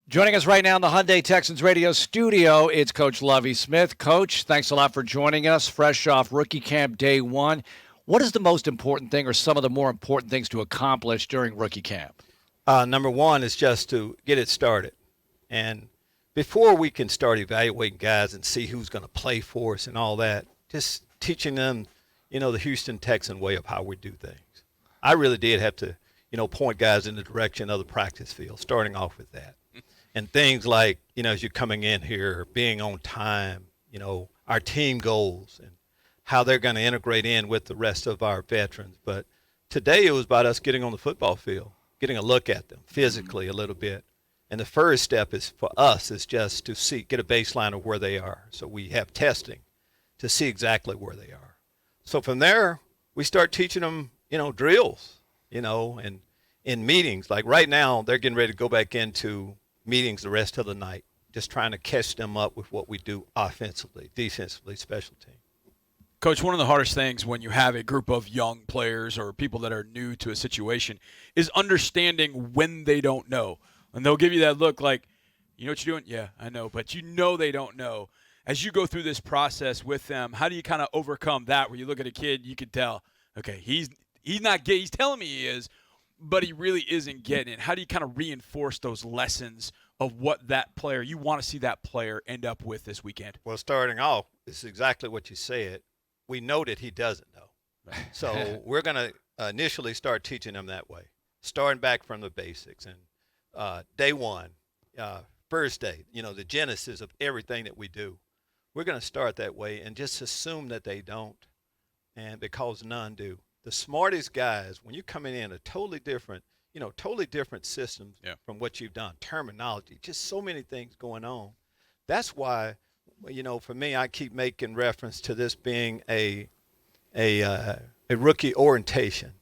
Joining us right now in the Hyundai Texans radio studio, it's Coach Lovie Smith. Coach, thanks a lot for joining us, fresh off Rookie Camp Day 1. What is the most important thing or some of the more important things to accomplish during Rookie Camp? Number one is just to get it started. And before we can start evaluating guys and see who's going to play for us and all that, just teaching them, the Houston Texan way of how we do things. I really did have to, point guys in the direction of the practice field, starting off with that. And things like, as you're coming in here, being on time, our team goals and how they're going to integrate in with the rest of our veterans. But today it was about us getting on the football field, getting a look at them physically a little bit. And the first step is for us is just to get a baseline of where they are. So we have testing to see exactly where they are. So from there, we start teaching them, drills, and in meetings. Like right now, they're getting ready to go back into meetings the rest of the night, just trying to catch them up with what we do offensively, defensively, special team. Coach, one of the hardest things when you have a group of young players or people that are new to a situation is understanding when they don't know. And they'll give you that look like, you know what you're doing? Yeah, I know. But they don't know. As you go through this process with them, how do you kind of overcome that where you look at a kid, you can tell, okay, he's not getting, he's telling me he is, but he really isn't getting it. How do you kind of reinforce those lessons of what that player, you want to see that player end up with this weekend? Well, starting off, it's exactly what you said. We know that he doesn't know. So we're going to initially start teaching him that way, starting back from the basics. And day one, first day, the genesis of everything that we do, we're going to start that way and just assume that they don't, and because none do. The smartest guys, when you're coming in a totally different systems from what you've done, terminology, just so many things going on. That's why, for me, I keep making reference to this being a rookie orientation,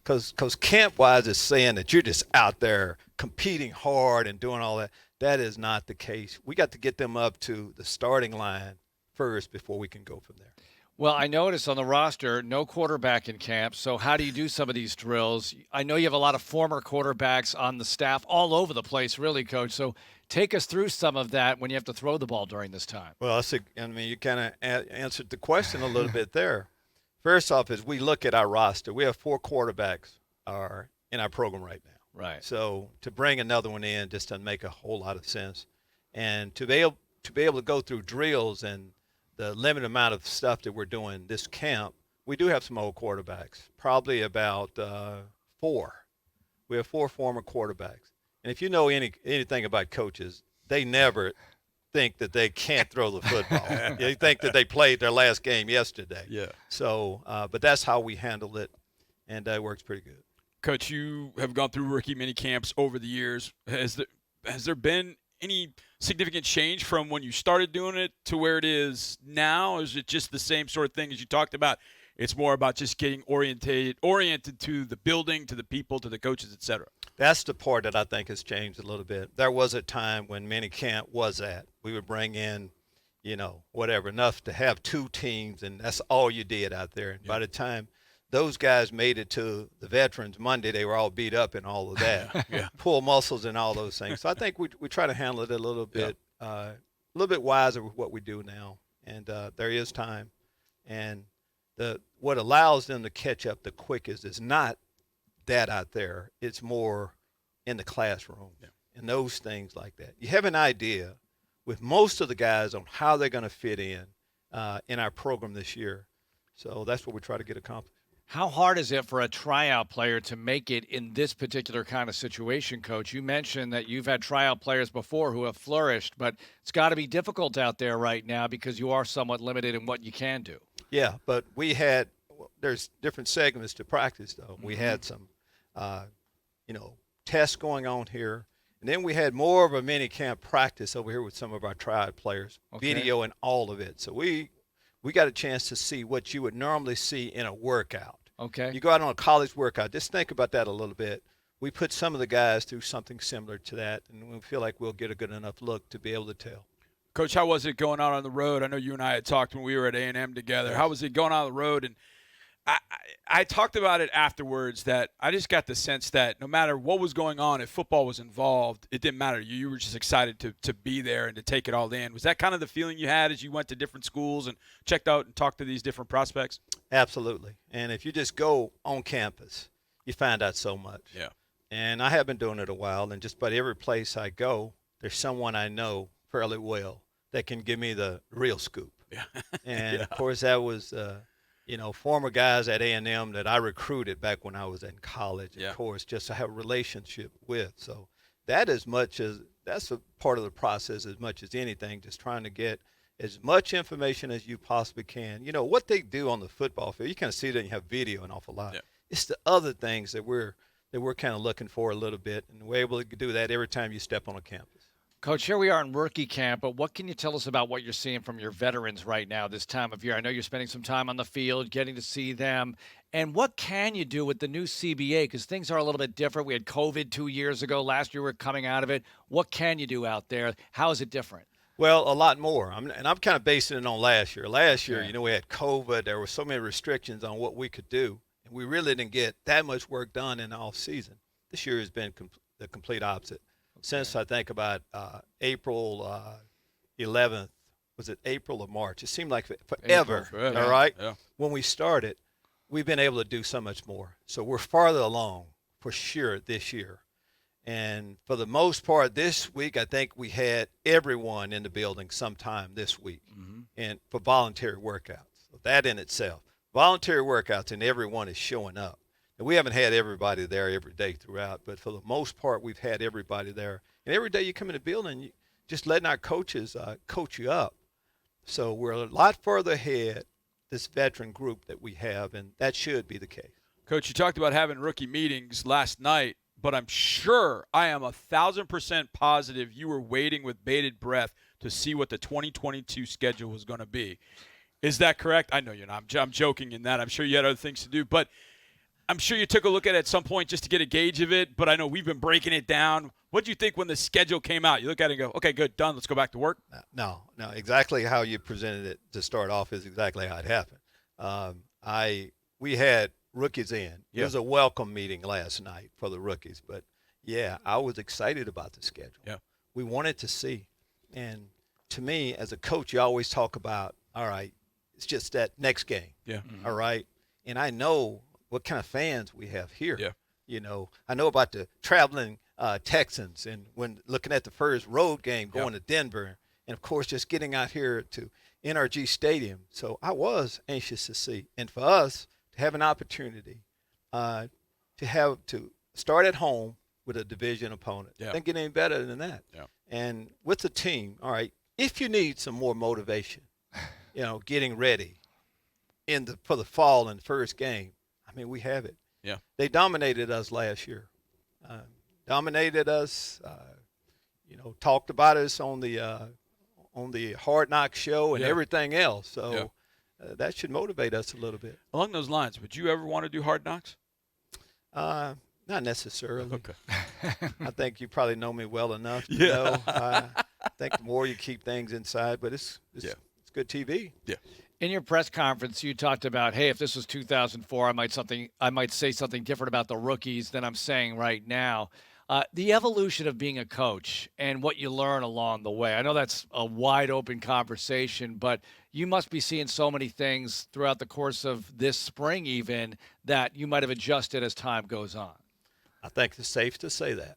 because camp-wise is saying that you're just out there competing hard and doing all that. That is not the case. We got to get them up to the starting line first before we can go from there. Well, I noticed on the roster, no quarterback in camp, so how do you do some of these drills? I know you have a lot of former quarterbacks on the staff all over the place, really, Coach. So take us through some of that when you have to throw the ball during this time. Well, you kind of answered the question a little bit there. First off, as we look at our roster, we have 4 quarterbacks are in our program right now. Right. So to bring another one in just doesn't make a whole lot of sense. And to be able to go through drills and the limited amount of stuff that we're doing this camp, we do have some old quarterbacks, probably about 4. We have 4 former quarterbacks. And if you know anything about coaches, they never think that they can't throw the football. They think that they played their last game yesterday. Yeah. So, but that's how we handle it, and it works pretty good. Coach, you have gone through rookie mini camps over the years. Has there been any significant change from when you started doing it to where it is now? Or is it just the same sort of thing as you talked about? It's more about just getting oriented to the building, to the people, to the coaches, et cetera. That's the part that I think has changed a little bit. There was a time when minicamp was that. We would bring in, enough to have 2 teams, and that's all you did out there. And by the time those guys made it to the Veterans Monday, they were all beat up and all of that, pull muscles and all those things. So I think we try to handle it a little bit wiser with what we do now. And there is time. And what allows them to catch up the quickest is not that out there. It's more in the classroom and those things like that. You have an idea with most of the guys on how they're going to fit in our program this year. So that's what we try to get accomplished. How hard is it for a tryout player to make it in this particular kind of situation, Coach? You mentioned that you've had tryout players before who have flourished, but it's got to be difficult out there right now because you are somewhat limited in what you can do. Yeah, but there's different segments to practice, though. We had some, tests going on here. And then we had more of a mini camp practice over here with some of our tryout players, video and all of it. So we got a chance to see what you would normally see in a workout. Okay. You go out on a college workout. Just think about that a little bit. We put some of the guys through something similar to that, and we feel like we'll get a good enough look to be able to tell. Coach, how was it going out on the road? I know you and I had talked when we were at A&M together. How was it going out on the road? And I talked about it afterwards that I just got the sense that no matter what was going on, if football was involved, it didn't matter. You were just excited to be there and to take it all in. Was that kind of the feeling you had as you went to different schools and checked out and talked to these different prospects? Absolutely. And if you just go on campus, you find out so much. Yeah. And I have been doing it a while, and just about every place I go, there's someone I know fairly well that can give me the real scoop. Yeah. And, Yeah. of course, that was former guys at A&M that I recruited back when I was in college, Yeah. of course, just to have a relationship with. So that's a part of the process as much as anything, just trying to get as much information as you possibly can. You know, what they do on the football field, you kind of see that and you have video an awful lot. Yeah. It's the other things that we're kind of looking for a little bit, and we're able to do that every time you step on a campus. Coach, here we are in rookie camp, but what can you tell us about what you're seeing from your veterans right now this time of year? I know you're spending some time on the field, getting to see them. And what can you do with the new CBA? Because things are a little bit different. We had COVID 2 years ago. Last year we're coming out of it. What can you do out there? How is it different? Well, a lot more. I'm kind of basing it on last year. Last year, Okay. we had COVID. There were so many restrictions on what we could do, and we really didn't get that much work done in the off season. This year has been the complete opposite. Since I think about April 11th, was it April or March? It seemed like forever, forever. all right? Yeah. When we started, we've been able to do so much more. So we're farther along for sure this year. And for the most part, this week, I think we had everyone in the building sometime this week and for voluntary workouts. So that in itself, voluntary workouts, and everyone is showing up. And we haven't had everybody there every day throughout, but for the most part, we've had everybody there. And every day you come in the building, you just letting our coaches coach you up. So we're a lot further ahead, this veteran group that we have, and that should be the case. Coach, you talked about having rookie meetings last night, but I'm sure, I am 1,000% positive you were waiting with bated breath to see what the 2022 schedule was going to be. Is that correct? I know you're not. I'm joking in that. I'm sure you had other things to do, but I'm sure you took a look at it at some point just to get a gauge of it, but I know we've been breaking it down. What did you think when the schedule came out? You look at it and go, okay, good, done, let's go back to work? No, exactly how you presented it to start off is exactly how it happened. We had rookies in. Yeah. It was a welcome meeting last night for the rookies, but yeah, I was excited about the schedule. Yeah. We wanted to see, and to me, as a coach, you always talk about, all right, it's just that next game. Yeah. All right, and I know what kind of fans we have here. Yeah. I know about the traveling Texans, and when looking at the first road game going to Denver, and of course just getting out here to NRG Stadium. So I was anxious to see, and for us to have an opportunity to start at home with a division opponent, doesn't get any better than that. Yeah. And with the team, all right, if you need some more motivation, getting ready for the fall in the first game, I mean, we have it. Yeah. They dominated us last year. Dominated us. Talked about us on the Hard Knock show and everything else. So that should motivate us a little bit. Along those lines, would you ever want to do Hard Knocks? Not necessarily. Okay. I think you probably know me well enough to know. I think the more you keep things inside, but it's good TV. Yeah. In your press conference, you talked about, hey, if this was 2004, I might say something different about the rookies than I'm saying right now. The evolution of being a coach and what you learn along the way. I know that's a wide open conversation, but you must be seeing so many things throughout the course of this spring even that you might have adjusted as time goes on. I think it's safe to say that.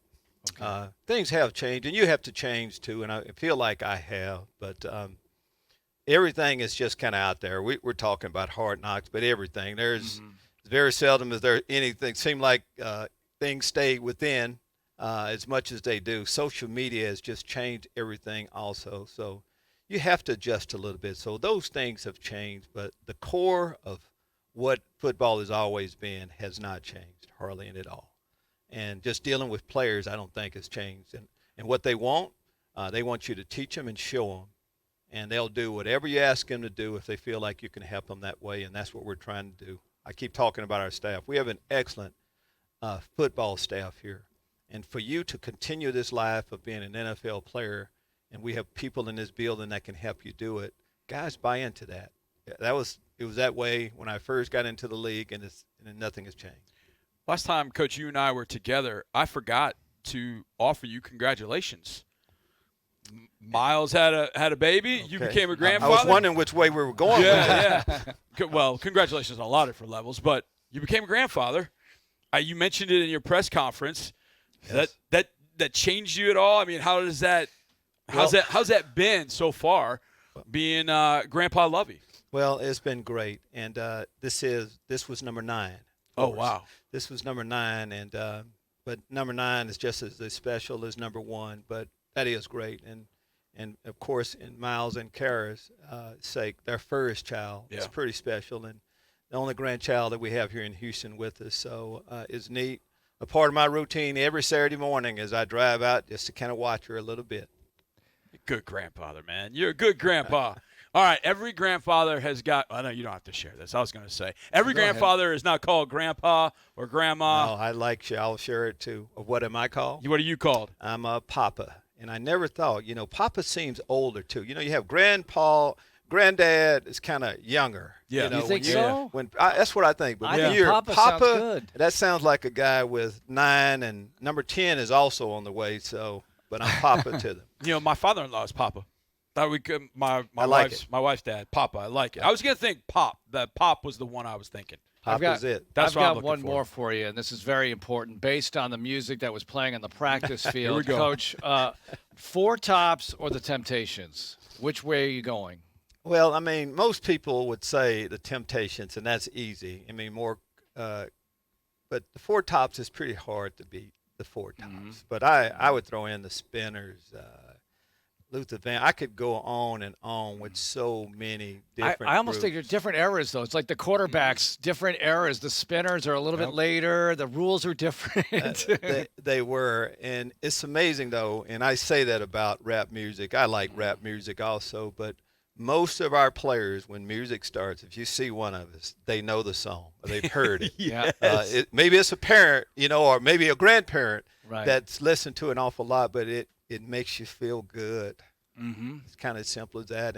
Okay. Things have changed, and you have to change too, and I feel like I have, but everything is just kind of out there. We're talking about Hard Knocks, but everything. There's very seldom is there anything. Seem like things stay within as much as they do. Social media has just changed everything also. So you have to adjust a little bit. So those things have changed, but the core of what football has always been has not changed hardly at all. And just dealing with players, I don't think has changed. And what they want you to teach them and show them. And they'll do whatever you ask them to do if they feel like you can help them that way, and that's what we're trying to do. I keep talking about our staff. We have an excellent football staff here. And for you to continue this life of being an NFL player, and we have people in this building that can help you do it, guys buy into that. That was it was that way when I first got into the league, and nothing has changed. Last time, Coach, you and I were together, I forgot to offer you congratulations. Miles had a baby. Okay. You became a grandfather. I was wondering which way we were going. Yeah. Well, congratulations on a lot of different levels, but you became a grandfather. You mentioned it in your press conference. Yes. That changed you at all? I mean, how's that been so far, being Grandpa Lovie? Well, it's been great, and this was number 9. Oh wow! This was number 9, and but number 9 is just as special as number 1. But that is great, and of course, in Miles and Kara's sake, their first child is pretty special, and the only grandchild that we have here in Houston with us. So it's neat. A part of my routine every Saturday morning as I drive out just to kind of watch her a little bit. Good grandfather, man. You're a good grandpa. All right, every grandfather has got – I know you don't have to share this. I was going to say. Every grandfather is not called grandpa or grandma. No, I'll share it too. What am I called? What are you called? I'm a papa. And I never thought, papa seems older too. You have grandpa, granddad is kind of younger. Yeah. You think so? That's what I think. But when you're papa sounds good. That sounds like a guy with 9, and number 10 is also on the way. So, but I'm papa to them. My father-in-law is papa. Thought we could, my wife's dad, Papa. I like it. I was gonna think Pop. That Pop was the one I was thinking. I've got one more for you, and this is very important. Based on the music that was playing on the practice field, Here we go. Coach, 4 Tops or the Temptations? Which way are you going? Well, I mean, most people would say the Temptations, and that's easy. I mean, but the 4 Tops is pretty hard to beat. The 4 Tops, but I would throw in the Spinners. Luther Van. I could go on and on with so many different I almost groups. think they're different eras, though. It's like the quarterbacks, different eras. The Spinners are a little bit later. The rules are different. They were, and it's amazing, though, and I say that about rap music. I like rap music also, but most of our players, when music starts, if you see one of us, they know the song. Or they've heard it. Yes. Maybe it's a parent, or maybe a grandparent that's listened to it an awful lot, but it makes you feel good. Mm-hmm. It's kind of as simple as that.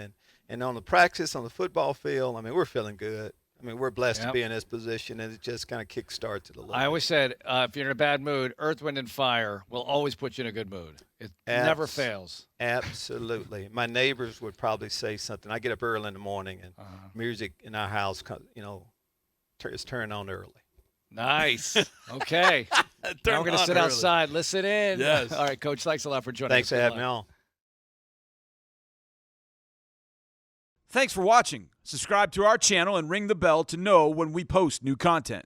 And on the practice, on the football field, I mean, we're feeling good. I mean, we're blessed to be in this position, and it just kind of kickstarts it a little bit. I always said, if you're in a bad mood, Earth, Wind, and Fire will always put you in a good mood. It never fails. Absolutely. My neighbors would probably say something. I get up early in the morning, and music in our house, is turned on early. Nice. Okay. Now we're going to sit outside, listen in. Yes. All right, Coach, thanks a lot for joining us. Thanks for having me on. Thanks for watching. Subscribe to our channel and ring the bell to know when we post new content.